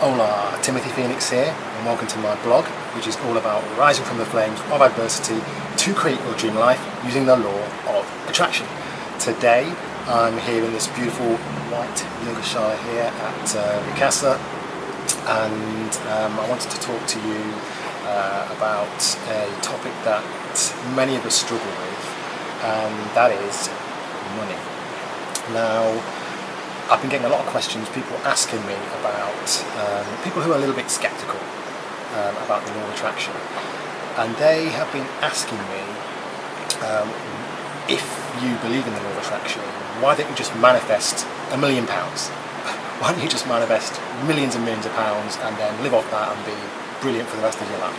Hola, Timothy Phoenix here, and welcome to my blog, which is all about rising from the flames of adversity to create your dream life using the law of attraction. Today, I'm here in this beautiful white Yorkshire here at Ricasa, and I wanted to talk to you about a topic that many of us struggle with, and that is money. Now, I've been getting a lot of questions, people asking me about, people who are a little bit sceptical about the law of attraction, and they have been asking me, if you believe in the law of attraction, why don't you just manifest £1 million? Why don't you just manifest millions and millions of pounds and then live off that and be brilliant for the rest of your life?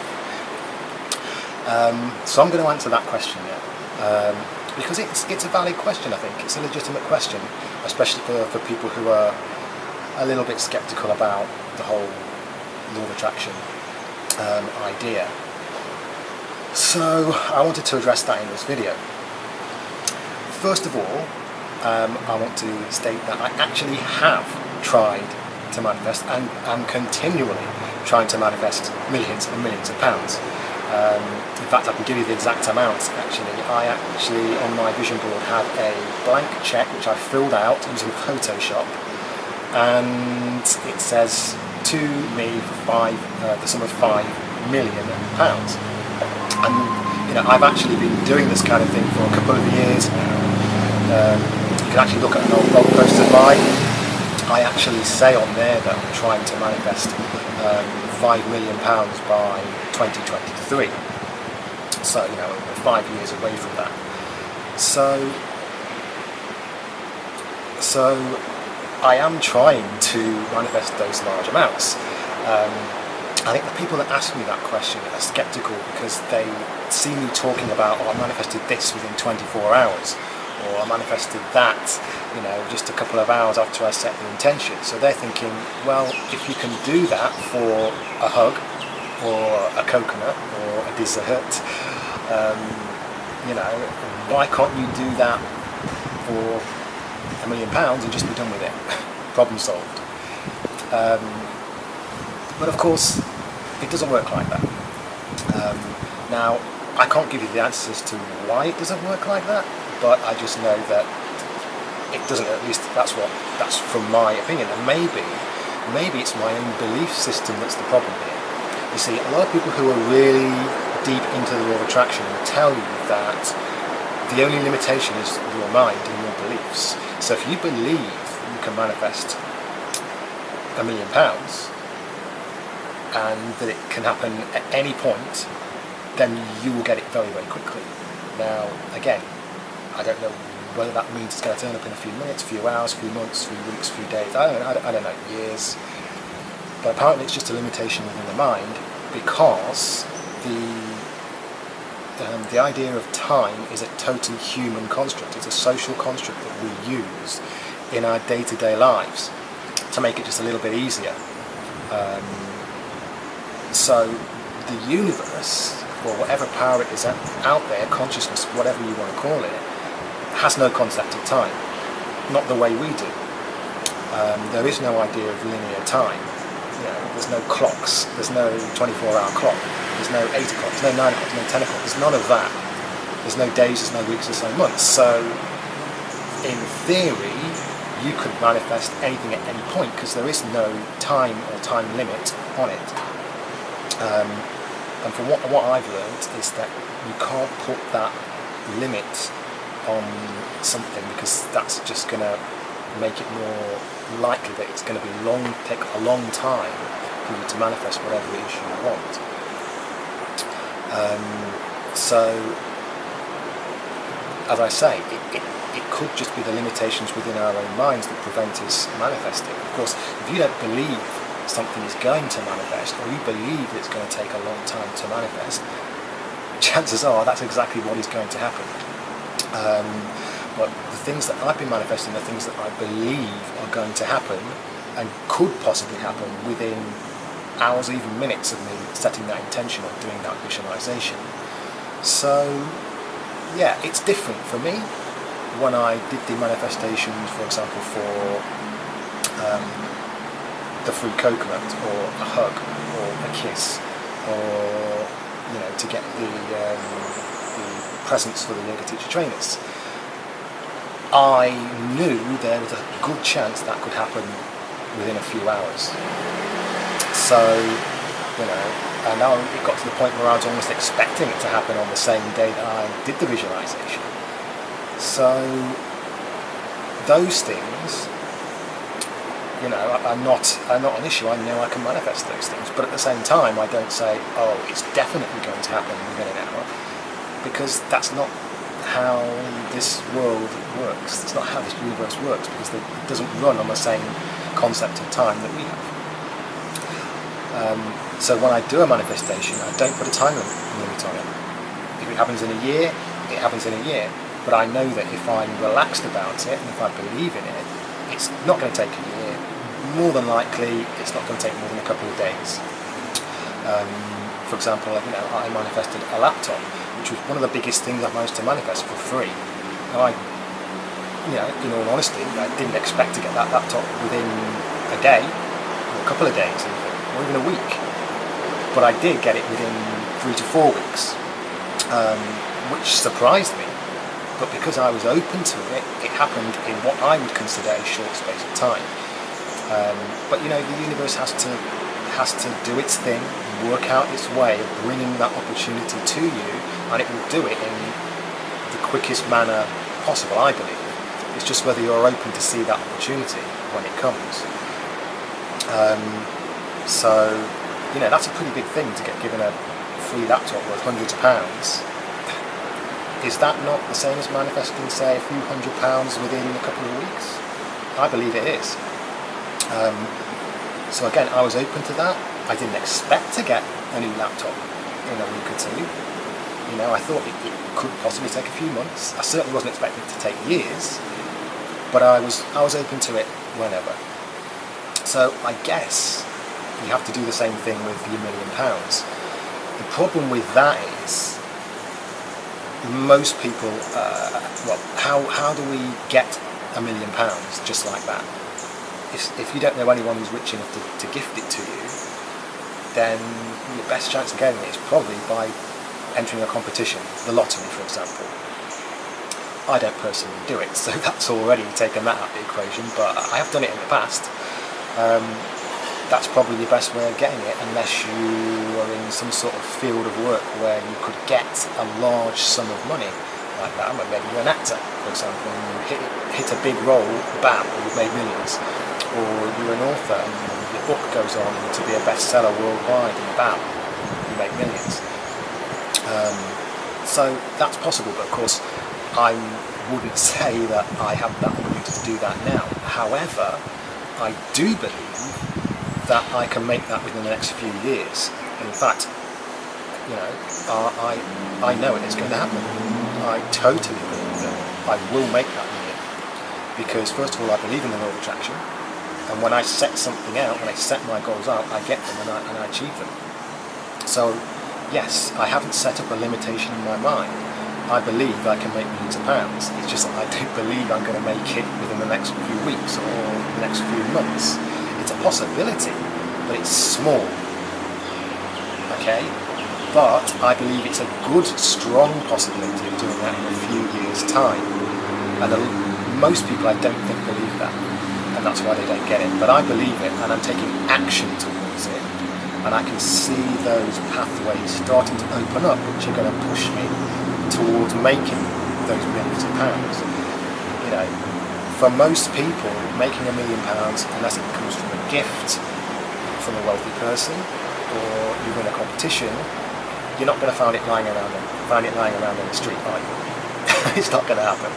So I'm going to answer that question now. Because it's a valid question, I think. It's a legitimate question, especially for people who are a little bit sceptical about the whole law of attraction idea. So I wanted to address that in this video. First of all, I want to state that I actually have tried to manifest and am continually trying to manifest millions and millions of pounds. In fact, I can give you the exact amount actually. I actually, on my vision board, have a blank cheque which I filled out using Photoshop, and it says to me for the sum of £5 million. And you know, I've actually been doing this kind of thing for a couple of years now. You can actually look at an old blog post of mine. I actually say on there that I'm trying to manifest £5 million by 2023. So, you know, we're 5 years away from that. So I am trying to manifest those large amounts. I think the people that ask me that question are sceptical because they see me talking about, oh, I manifested this within 24 hours, or I manifested that, you know, just a couple of hours after I set the intention. So they're thinking, well, if you can do that for a hug, or a coconut, or a dessert, you know, why can't you do that for £1 million and just be done with it? Problem solved. But of course, it doesn't work like that. Now, I can't give you the answers to why it doesn't work like that, but I just know that it doesn't. At least that's from my opinion. And maybe it's my own belief system that's the problem here. You see, a lot of people who are really deep into the law of attraction will tell you that the only limitation is your mind and your beliefs. So if you believe you can manifest £1 million and that it can happen at any point, then you will get it very, very quickly. Now, again, I don't know whether that means it's going to turn up in a few minutes, a few hours, a few months, a few weeks, a few days, I don't know, years. But apparently it's just a limitation within the mind, because the idea of time is a totally human construct. It's a social construct that we use in our day-to-day lives to make it just a little bit easier. So the universe, or whatever power it is out there, consciousness, whatever you want to call it, has no concept of time. Not the way we do. There is no idea of linear time. You know, there's no clocks, there's no 24-hour clock, there's no 8 o'clock, there's no 9 o'clock, there's no 10 o'clock, there's none of that. There's no days, there's no weeks, there's no months. So, in theory, you could manifest anything at any point because there is no time or time limit on it. And from what I've learned is that you can't put that limit on something, because that's just going to make it more likely that it's going to take a long time for you to manifest whatever it is you want. So, as I say, it could just be the limitations within our own minds that prevent us manifesting. Of course, if you don't believe something is going to manifest, or you believe it's going to take a long time to manifest, chances are that's exactly what is going to happen. But the things that I've been manifesting are things that I believe are going to happen and could possibly happen within hours, even minutes of me setting that intention or doing that visualization. So yeah, it's different for me. When I did the manifestations, for example, for the free coconut, or a hug, or a kiss, or to get the presents for the yoga teacher trainers. I knew there was a good chance that could happen within a few hours. So, and now it got to the point where I was almost expecting it to happen on the same day that I did the visualization. So, those things, are not an issue. I know I can manifest those things, but at the same time, I don't say, oh, it's definitely going to happen within an hour, because that's not how this world works. It's not how this universe works, because it doesn't run on the same concept of time that we have. So when I do a manifestation, I don't put a time limit on it. If it happens in a year, it happens in a year. But I know that if I'm relaxed about it, and if I believe in it, it's not going to take a year. More than likely, it's not going to take more than a couple of days. For example, I manifested a laptop, which was one of the biggest things I managed to manifest for free. Now, in all honesty, I didn't expect to get that laptop within a day, or a couple of days, or even a week. But I did get it within 3 to 4 weeks, which surprised me. But because I was open to it, it happened in what I would consider a short space of time. But the universe has to do its thing, work out its way of bringing that opportunity to you, and it will do it in the quickest manner possible, I believe. It's just whether you're open to see that opportunity when it comes. So, that's a pretty big thing to get given a free laptop worth hundreds of pounds. Is that not the same as manifesting, say, a few £100 within a couple of weeks? I believe it is. So again, I was open to that. I didn't expect to get a new laptop in a week or two. I thought it could possibly take a few months. I certainly wasn't expecting it to take years, but I was open to it whenever. So I guess you have to do the same thing with your £1 million. The problem with that is most people, how do we get £1 million just like that? If you don't know anyone who's rich enough to gift it to you, then your best chance of getting it is probably by entering a competition, the lottery for example. I don't personally do it, so that's already taken that out of the equation, but I have done it in the past. That's probably the best way of getting it, unless you are in some sort of field of work where you could get a large sum of money like that. Maybe you're an actor, for example, and you hit a big role, bam, you've made millions. Or you're an author and your book goes on to be a bestseller worldwide, and bam, you make millions. So that's possible, but of course I wouldn't say that I have that ability to do that now. However, I do believe that I can make that within the next few years. In fact, I know it is going to happen. I totally believe that I will make that million. Because first of all, I believe in the law of attraction. And when I set something out, when I set my goals out, I get them and I achieve them. So, yes, I haven't set up a limitation in my mind. I believe I can make millions of pounds. It's just that I don't believe I'm going to make it within the next few weeks or the next few months. It's a possibility, but it's small. Okay? But I believe it's a good, strong possibility of doing that in a few years' time. And most people, I don't think, believe that. And that's why they don't get it. But I believe it, and I'm taking action towards it, and I can see those pathways starting to open up, which are going to push me towards making those millions of pounds. For most people, making £1 million, unless it comes from a gift from a wealthy person, or you win a competition, you're not going to find it lying around in the street, are you? It's not going to happen.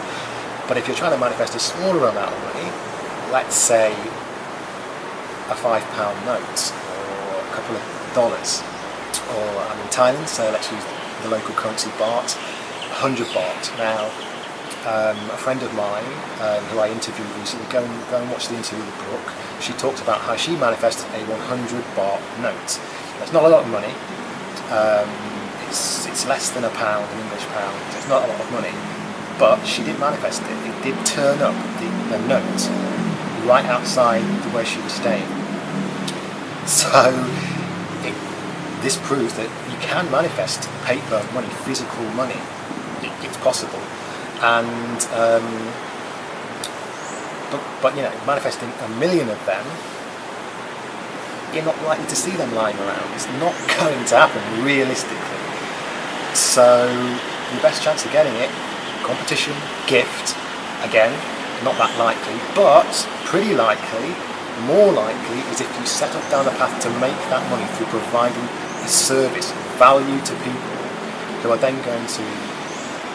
But if you're trying to manifest a smaller amount of money, let's say a £5 note or a couple of dollars, or I'm in Thailand, so let's use the local currency baht, 100 baht. Now, a friend of mine who I interviewed recently, go and watch the interview with the book. She talked about how she manifested a 100 baht note. That's not a lot of money. It's less than £1, an English pound. So it's not a lot of money, but she did manifest it. It did turn up, the note, right outside where she was staying. So this proves that you can manifest paper money, physical money. It's possible, and but you know, manifesting 1 million of them, you're not likely to see them lying around. It's not going to happen realistically. So your best chance of getting it, competition, gift, again, not that likely, but pretty likely, more likely, is if you set off down a path to make that money through providing a service, value to people, who are then going to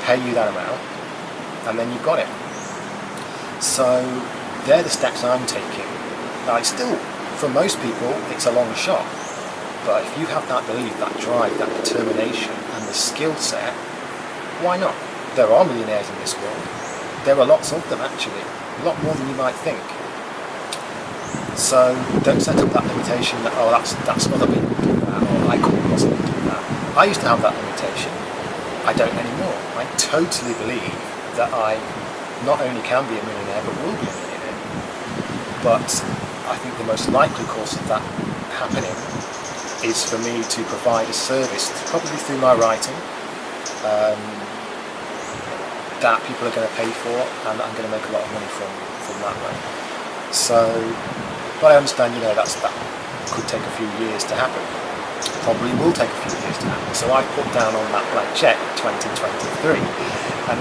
pay you that amount, and then you've got it. So they're the steps I'm taking. Now, it's still, for most people, it's a long shot, but if you have that belief, that drive, that determination, and the skill set, why not? There are millionaires in this world. There are lots of them, actually, a lot more than you might think. So don't set up that limitation that, oh, that's other people do that, or I couldn't possibly do that. I used to have that limitation. I don't anymore. I totally believe that I not only can be a millionaire, but will be a millionaire. But I think the most likely course of that happening is for me to provide a service, probably through my writing, that people are going to pay for, and I'm going to make a lot of money from that way. So, but I understand, you know, that could take a few years to happen. Probably will take a few years to happen. So I put down on that blank check 2023, and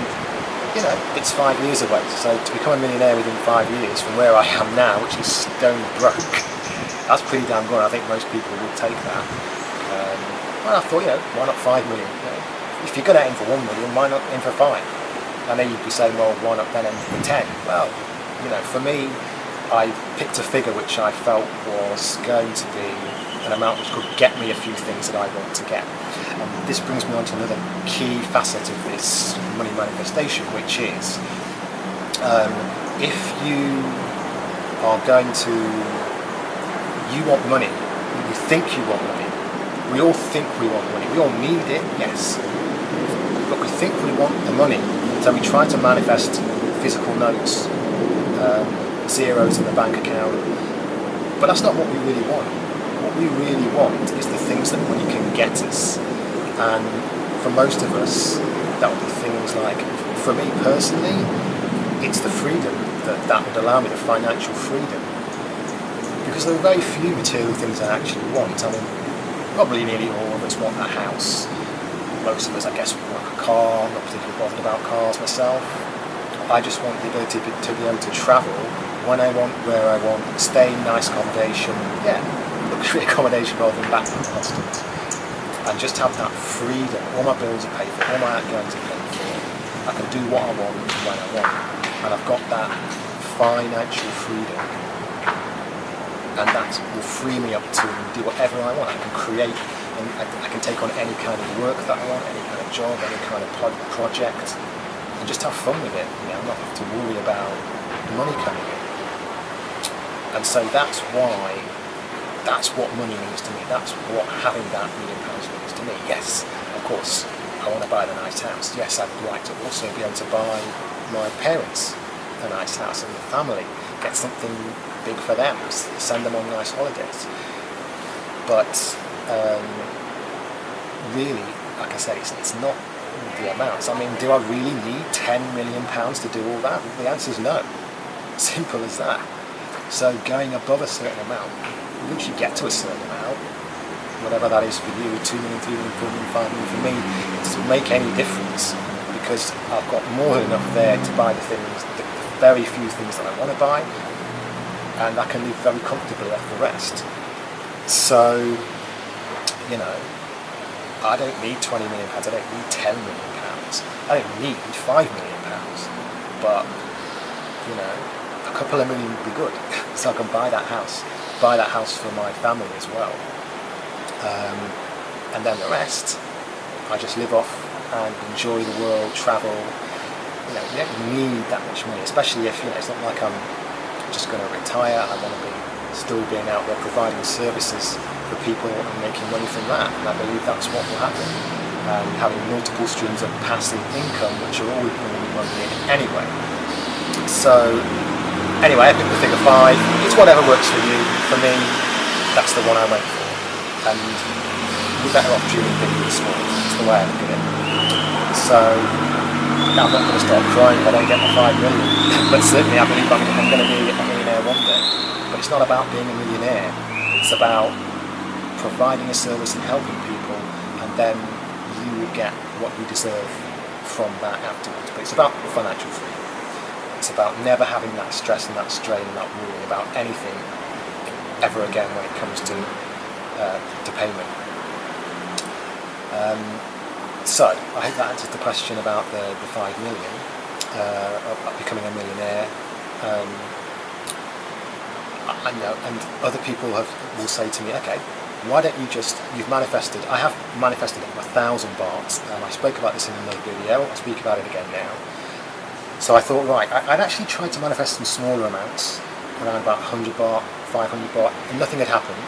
you know, it's 5 years away. So to become a millionaire within 5 years from where I am now, which is stone broke, that's pretty damn good. I think most people would take that. Well, I thought, you know, why not 5 million? You know, if you're going to aim for 1 million, why not aim for 5? I know you'd be saying, well, why not then aim for 10? Well, you know, for me, I picked a figure which I felt was going to be an amount which could get me a few things that I want to get. And this brings me on to another key facet of this money manifestation, which is if you are going to, you want money, you think you want money, we all think we want money, we all need it, yes, but we think we want the money, so we try to manifest physical notes, zeros in the bank account, but that's not what we really want. What we really want is the things that money can get us, and for most of us that would be things like, for me personally, it's the freedom that would allow me, the financial freedom, because there are very few material things I actually want. I mean, probably nearly all of us want a house. Most of us, I guess, want a car. I'm not particularly bothered about cars myself. I just want the ability to be able to travel when I want, where I want, stay in nice accommodation, luxury accommodation rather than backpack hostels, and just have that freedom. All my bills are paid for, all my outgoings are paid for. I can do what I want when I want, and I've got that financial freedom, and that will free me up to do whatever I want. I can create, and I can take on any kind of work that I want, any kind of job, any kind of project, and just have fun with it. You know, not have to worry about money coming in. And so that's what money means to me. That's what having that £1 million means to me. Yes, of course, I want to buy the nice house. Yes, I'd like to also be able to buy my parents a nice house and the family, get something big for them, send them on nice holidays. But really, like I said, it's not the amounts. I mean, do I really need £10 million to do all that? The answer is no. Simple as that. So going above a certain amount, once you get to a certain amount, whatever that is for you, 2 million, 3 million, 4 million, 5 million, for me, it doesn't make any difference, because I've got more than enough there to buy the things, the very few things that I want to buy, and I can live very comfortably off the rest. So, you know, I don't need £20 million, I don't need £10 million, I don't need £5 million, but, you know, a couple of million would be good, so I can buy that house for my family as well. And then the rest, I just live off and enjoy the world, travel. You know, you don't need that much money, especially if, you know, it's not like I'm just going to retire. I want to be still being out there providing services for people and making money from that, and I believe that's what will happen. And having multiple streams of passive income, which are always bringing me money in anyway. So, anyway, I picked the figure 5. It's whatever works for you. For me, that's the one I went for. And you're better off dreaming big than small. That's the way I look at it. So I'm not going to start crying if I don't get my 5 million. But certainly I believe I'm going to be a millionaire one day. But it's not about being a millionaire. It's about providing a service and helping people, and then you will get what you deserve from that afterwards. But it's about financial freedom. It's about never having that stress and that strain and that worry about anything ever again when it comes to payment. So I hope that answers the question about the 5 million, of becoming a millionaire. And other people will say to me, okay, why don't you you've manifested, I have manifested 1,000 bahts, and I spoke about this in another video, I'll speak about it again now. So I thought, right, I'd actually tried to manifest some smaller amounts, around about 100 baht, 500 baht, and nothing had happened.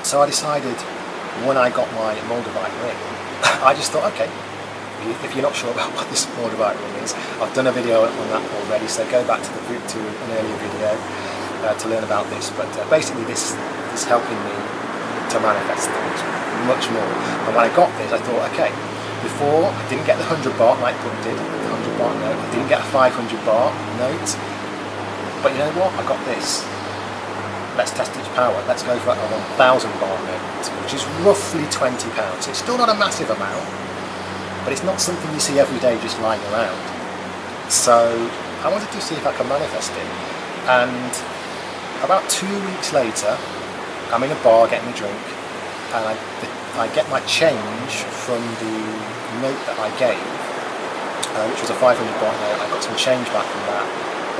So I decided, when I got my Moldavite ring, I just thought, okay, if you're not sure about what this Moldavite ring is, I've done a video on that already, so go back to an earlier video to learn about this. But basically this is helping me to manifest things much more. And when I got this, I thought, okay, before I didn't get the 100 baht like Put did, the 100 baht note, I didn't get a 500 baht note, but you know what, I got this. Let's test its power. Let's go for a 1,000 baht note, which is roughly £20. It's still not a massive amount, but it's not something you see every day just lying around. So I wanted to see if I could manifest it. And about 2 weeks later, I'm in a bar getting a drink, and I get my change from the note that I gave, which was a 500 baht note. I got some change back from that,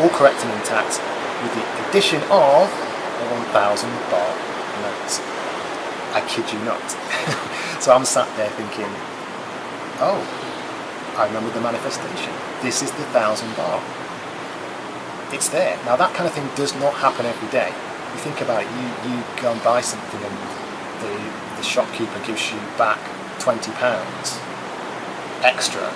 all correct and intact, with the addition of a 1,000 baht note. I kid you not. So I'm sat there thinking, oh, I remember the manifestation. This is the 1,000 baht. It's there. Now that kind of thing does not happen every day. You think about it, you go and buy something and the shopkeeper gives you back £20 extra.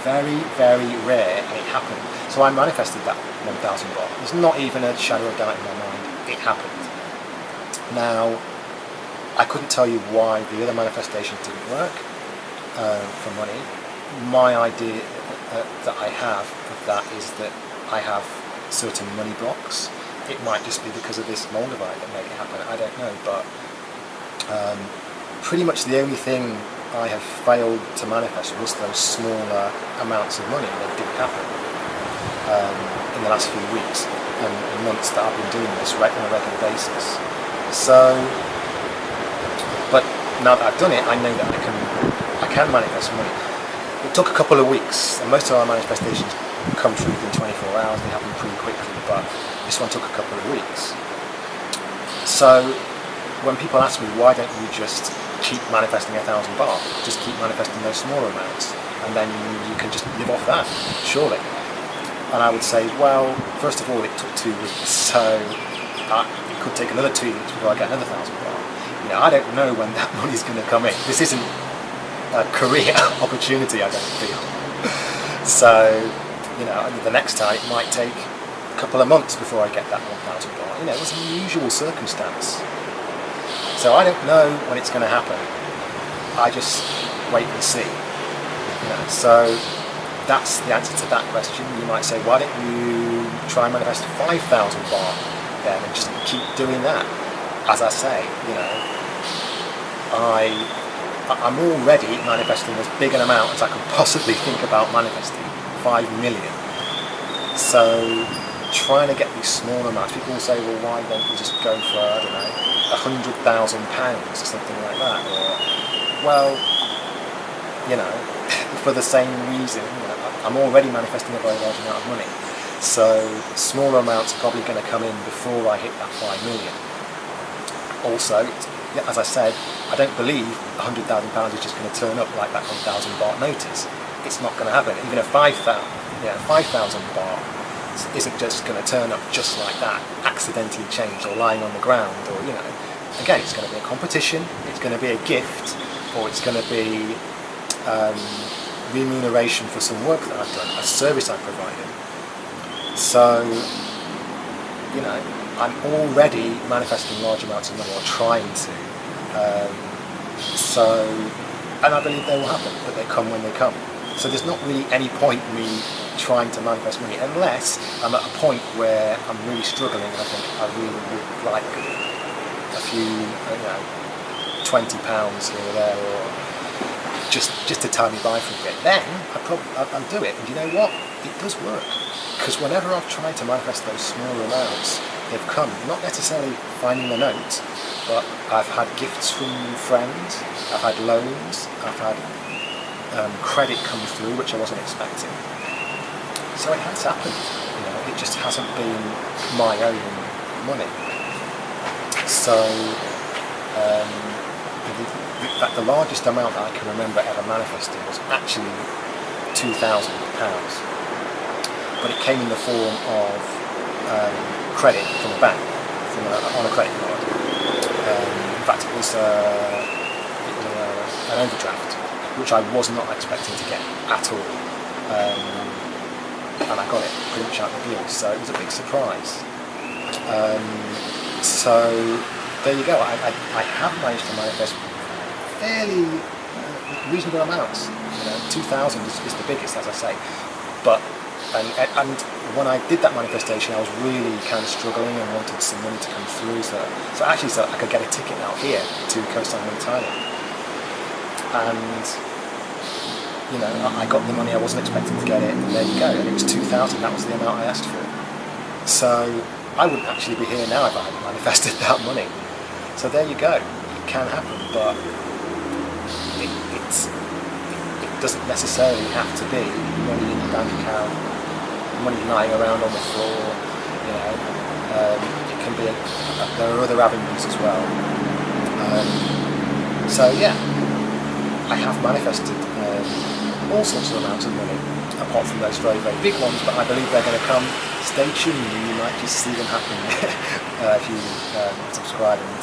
Very, very rare, and it happened. So I manifested that 1,000 baht. There's not even a shadow of doubt in my mind. It happened. Now, I couldn't tell you why the other manifestations didn't work for money. My idea that I have of that is that I have certain money blocks. It might just be because of this Moldavite that made it happen. I don't know, but pretty much the only thing I have failed to manifest was those smaller amounts of money that didn't happen in the last few weeks and months that I've been doing this on a regular basis. So, but now that I've done it, I know that I can manifest money. It took a couple of weeks, and most of our manifestations come true within 24 hours. They happen pretty quickly, but this one took a couple of weeks. So when people ask me, why don't you just keep manifesting 1,000 baht, just keep manifesting those smaller amounts, and then you can just live off that, surely? And I would say, well, first of all, it took 2 weeks, so it could take another 2 weeks before I get another 1,000 baht. You know, I don't know when that money's going to come in. This isn't a career opportunity, I don't feel. So, you know, the next time it might take a couple of months before I get that 1,000 baht. You know, it was an unusual circumstance. So I don't know when it's going to happen. I just wait and see. You know, so that's the answer to that question. You might say, why don't you try and manifest 5,000 baht then and just keep doing that? As I say, you know, I'm already manifesting as big an amount as I could possibly think about manifesting, 5 million. So trying to get these small amounts, people will say, well, why don't you just go for, I don't know, £100,000 or something like that? Or, well, you know, for the same reason, you know, I'm already manifesting a very large amount of money. So smaller amounts are probably going to come in before I hit that 5 million. Also, as I said, I don't believe £100,000 is just going to turn up like that 1,000 baht notice. It's not going to happen. Even a 5,000 baht isn't just going to turn up just like that, accidentally changed or lying on the ground, or, you know, again, it's going to be a competition, it's going to be a gift, or it's going to be remuneration for some work that I've done, a service I've provided. So, you know, I'm already manifesting large amounts of money, or trying to. So, and I believe they will happen, but they come when they come. So there's not really any point me trying to manifest money, unless I'm at a point where I'm really struggling and I think I really would like a few, £20 here or there, or just to tie me by for a bit. Then I'll do it. And you know what? It does work. Because whenever I've tried to manifest those smaller amounts, they've come. Not necessarily finding the note, but I've had gifts from friends, I've had loans, I've had credit come through which I wasn't expecting. So it has happened. It just hasn't been my own money. So the largest amount that I can remember ever manifesting was actually £2,000, but it came in the form of credit from a bank, on a credit card. In fact, it was an overdraft, which I was not expecting to get at all, and I got it pretty much out of the blue. So it was a big surprise. So there you go. I have managed to manifest fairly reasonable amounts. 2,000 is the biggest, as I say. But and when I did that manifestation, I was really kind of struggling and wanted some money to come through. So I could get a ticket out here to Koh Samui, Thailand. And I got the money I wasn't expecting to get it, and there you go. And it was 2,000. That was the amount I asked for. So I wouldn't actually be here now if I hadn't manifested that money. So there you go. It can happen, but it doesn't necessarily have to be money in your bank account, money lying around on the floor. It can be. There are other avenues as well. So yeah, I have manifested all sorts of amounts of money, apart from those very, very big ones, but I believe they're going to come. Stay tuned, and you might just see them happen if you subscribe, and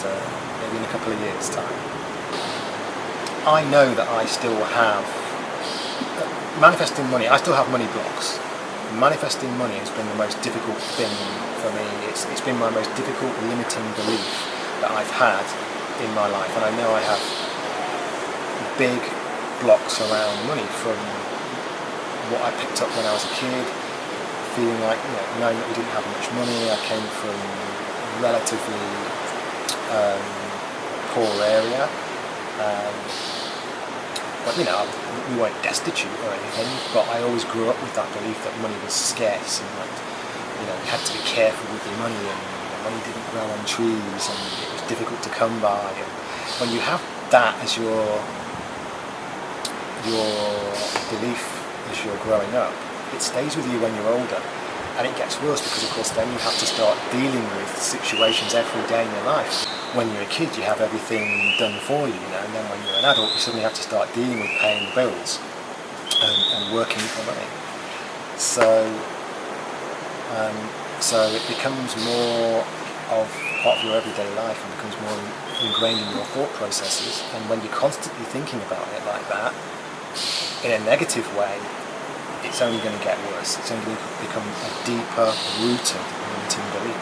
maybe in a couple of years' time. I know that I still have manifesting money. I still have money blocks. Manifesting money has been the most difficult thing for me. It's been my most difficult limiting belief that I've had in my life, and I know I have big blocks around money from what I picked up when I was a kid, feeling like, knowing that we didn't have much money. I came from a relatively poor area, but we weren't destitute or anything, but I always grew up with that belief that money was scarce, and that you had to be careful with your money, and money didn't grow on trees, and it was difficult to come by. And when you have that as your belief as you're growing up, it stays with you when you're older, and it gets worse because of course then you have to start dealing with situations every day in your life. When you're a kid you have everything done for you, and then when you're an adult you suddenly have to start dealing with paying the bills and working for money. So it becomes more of part of your everyday life and becomes more ingrained in your thought processes, and when you're constantly thinking about it like that, in a negative way, it's only going to get worse. It's only going to become a deeper rooted limiting belief.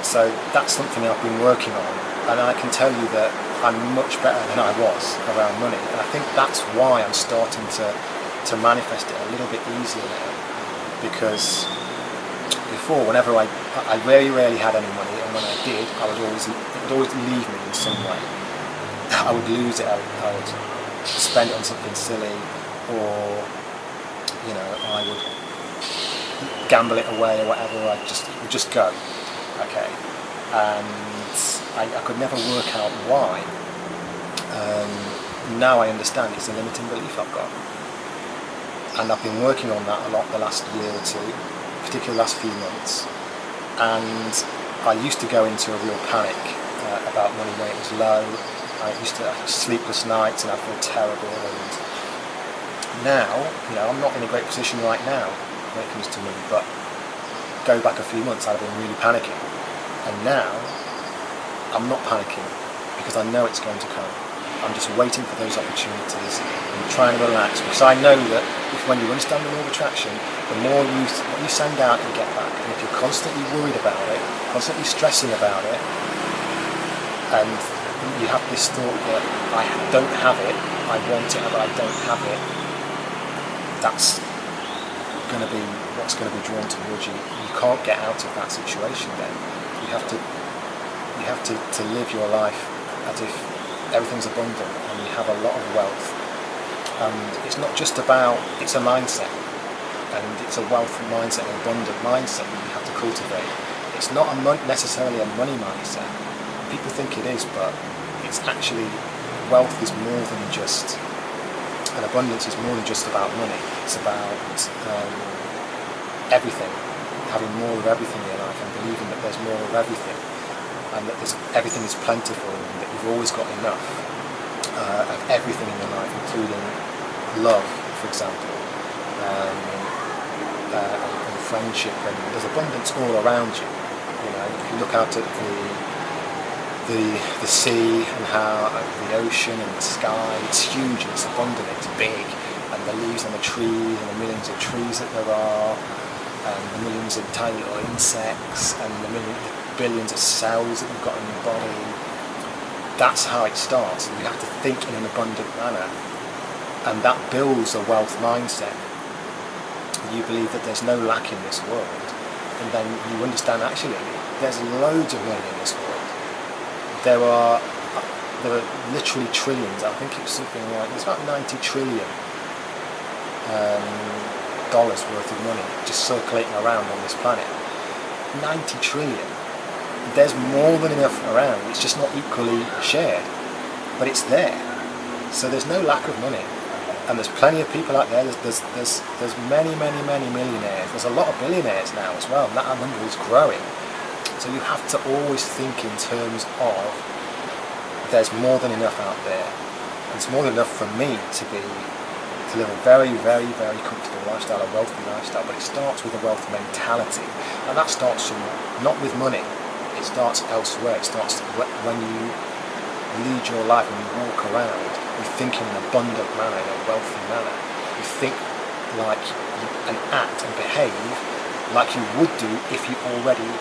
So that's something I've been working on, and I can tell you that I'm much better than I was around money, and I think that's why I'm starting to manifest it a little bit easier now, because before, whenever I very rarely had any money, and when I did, it would always leave me in some way. I would lose it, I would spend it on something silly, or I would gamble it away or whatever. It would just go, okay, and I could never work out why. Now I understand it's a limiting belief I've got, and I've been working on that a lot the last year or two, particularly the last few months. And I used to go into a real panic about money when it was low. I used to have sleepless nights and I feel terrible, and now, I'm not in a great position right now when it comes to money, but go back a few months I'd have been really panicking, and now I'm not panicking because I know it's going to come. I'm just waiting for those opportunities and trying to relax, because I know that when you understand the law of attraction, the more what you send out, you get back. And if you're constantly worried about it, constantly stressing about it, and you have this thought that I don't have it, I want it, but I don't have it, that's going to be what's going to be drawn towards you. You can't get out of that situation then. You have to live your life as if everything's abundant and you have a lot of wealth. And it's not just about, it's a mindset, and it's a wealth mindset, an abundant mindset that you have to cultivate. It's not necessarily a money mindset. People think it is, but it's actually, wealth is more than just, and abundance is more than just about money. It's about everything, having more of everything in your life and believing that there's more of everything, and that everything is plentiful, and that you've always got enough of everything in your life, including love, for example, and friendship, and there's abundance all around you. You know, if you look out at the sea and how the ocean and the sky, it's huge, it's abundant, it's big, and the leaves on the trees and the millions of trees that there are, and the millions of tiny little insects, and the billions of cells that you've got in your body. That's how it starts, and you have to think in an abundant manner, and that builds a wealth mindset. You believe that there's no lack in this world, and then you understand actually there's loads of money in this world. There are literally trillions. I think it's something like, there's about 90 trillion dollars worth of money just circulating around on this planet. 90 trillion. There's more than enough around. It's just not equally shared, but it's there. So there's no lack of money, and there's plenty of people out there. There's many millionaires. There's a lot of billionaires now as well, and that number is growing. So you have to always think in terms of there's more than enough out there. And it's more than enough for me to live a very comfortable lifestyle, a wealthy lifestyle. But it starts with a wealth mentality, and that starts from not with money. It starts elsewhere. It starts when you lead your life, when you walk around. You think in an abundant manner, in a wealthy manner. You think like and act and behave like you would do if you already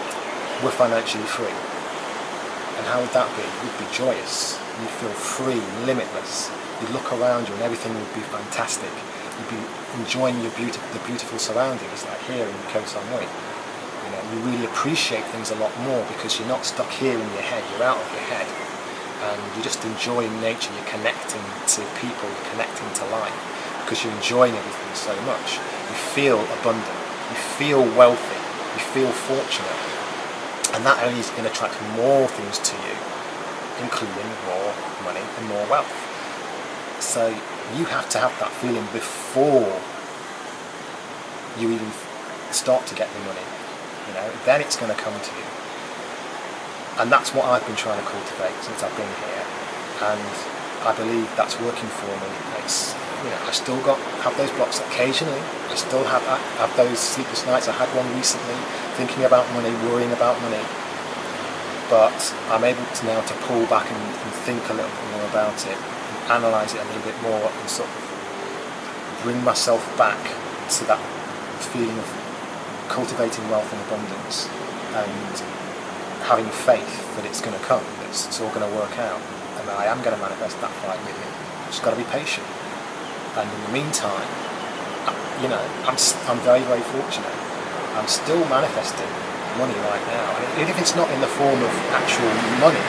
were financially free. And how would that be? You'd be joyous. You'd feel free, limitless. You'd look around you and everything would be fantastic. You'd be enjoying the beautiful surroundings, like here in Koh Samui. You know, you really appreciate things a lot more because you're not stuck here in your head. You're out of your head, and you're just enjoying nature. You're connecting to people. You're connecting to life because you're enjoying everything so much. You feel abundant. You feel wealthy. You feel fortunate. And that only is going to attract more things to you, including more money and more wealth. So you have to have that feeling before you even start to get the money. You know, then it's going to come to you. And that's what I've been trying to cultivate since I've been here. And I believe that's working for me. It's, you know, I still have those blocks occasionally. I still have those sleepless nights. I had one recently, thinking about money, worrying about money. But I'm able to now to pull back and think a little bit more about it, and analyse it a little bit more, and sort of bring myself back to that feeling of cultivating wealth and abundance, and having faith that it's going to come, that it's all going to work out, and that I am going to manifest that 5 million. I've just got to be patient. And in the meantime, you know, I'm very fortunate. I'm still manifesting money right now, and even if it's not in the form of actual money,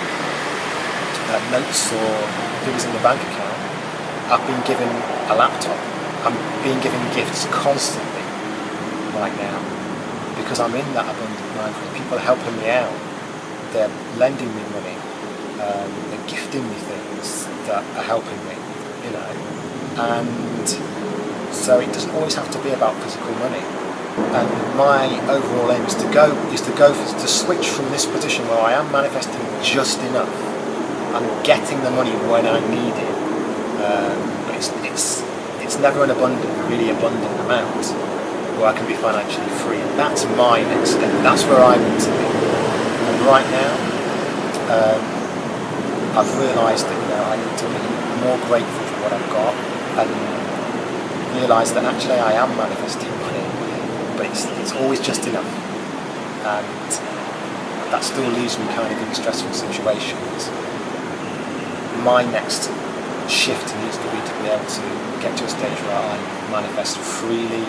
notes or figures in the bank account, I've been given a laptop. I'm being given gifts constantly right now because I'm in that abundant mind frame. People are helping me out. They're lending me money. They're gifting me things that are helping me, you know. And so it doesn't always have to be about physical money. And my overall aim is to switch from this position where I am manifesting just enough. I'm getting the money when I need it, but it's never an really abundant amount where I can be financially free. And that's my next step. That's where I want to be. And right now, I've realised that, you know, I need to be more grateful for what I've got and realise that actually I am manifesting money, but it's always just enough, and that still leaves me kind of in stressful situations. My next shift needs to be able to get to a stage where I manifest freely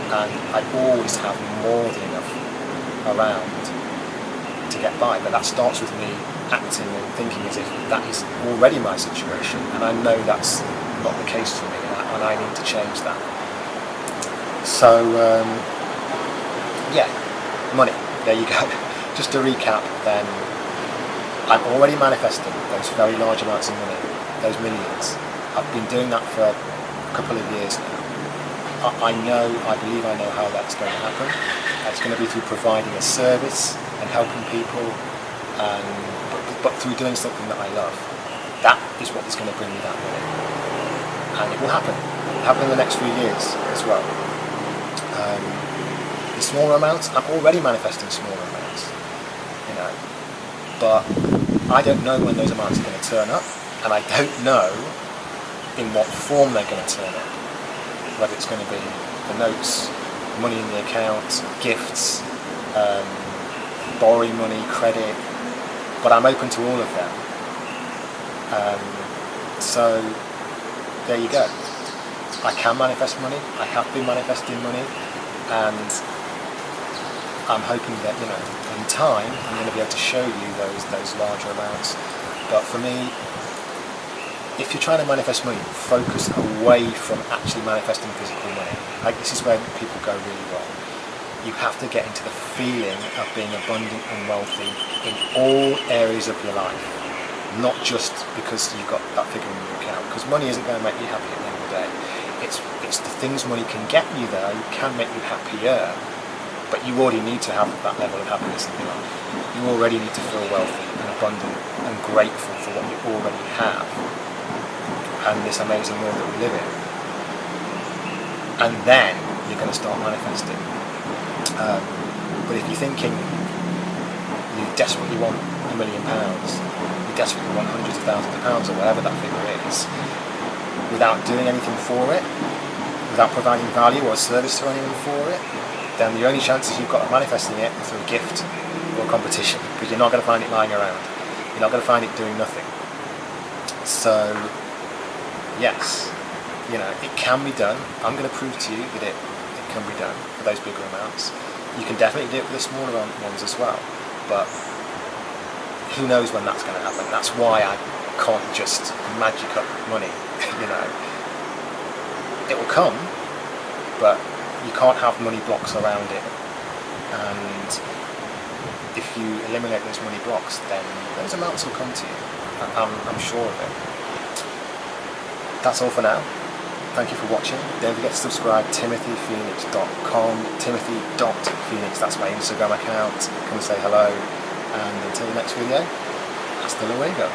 and I always have more than enough around to get by. But that starts with me acting and thinking as if that is already my situation, and I know that's not the case for me, and I need to change that. So yeah, money, there you go. Just to recap then, I'm already manifesting those very large amounts of money, those millions. I've been doing that for a couple of years now. I believe I know how that's going to happen. It's going to be through providing a service and helping people, but through doing something that I love. That is what is going to bring me that money. And it will happen. It will happen in the next few years as well. The smaller amounts, I'm already manifesting smaller amounts, you know. But I don't know when those amounts are going to turn up, and I don't know in what form they're going to turn up. Whether it's going to be the notes, money in the account, gifts, borrowing money, credit, but I'm open to all of them. So there you go. I can manifest money. I have been manifesting money, and I'm hoping that, you know, in time I'm going to be able to show you those larger amounts. But for me, if you're trying to manifest money, focus away from actually manifesting physical money. This is where people go really wrong. You have to get into the feeling of being abundant and wealthy in all areas of your life, not just because you've got that figure in your account, because money isn't going to make you happy at the end of the day. It's the things money can get you there, it can make you happier, but you already need to have that level of happiness in your life. You already need to feel wealthy and abundant and grateful for what you already have and this amazing world that we live in. And then you're going to start manifesting. But if you're thinking you desperately want £1 million, you desperately want hundreds of thousands of pounds or whatever that figure is, without doing anything for it, without providing value or service to anyone for it, then the only chances you've got of manifesting it is through a gift or a competition, because you're not going to find it lying around. You're not going to find it doing nothing. So yes, you know, it can be done. I'm going to prove to you that it can be done for those bigger amounts. You can definitely do it for the smaller ones as well, but who knows when that's going to happen. That's why I can't just magic up money, you know. It will come, but you can't have money blocks around it, and if you eliminate those money blocks, then those amounts will come to you. I'm sure of it. That's all for now. Thank you for watching. Don't forget to subscribe, timothyphoenix.com, timothy.phoenix, that's my Instagram account. Come and say hello, and until the next video, hasta luego.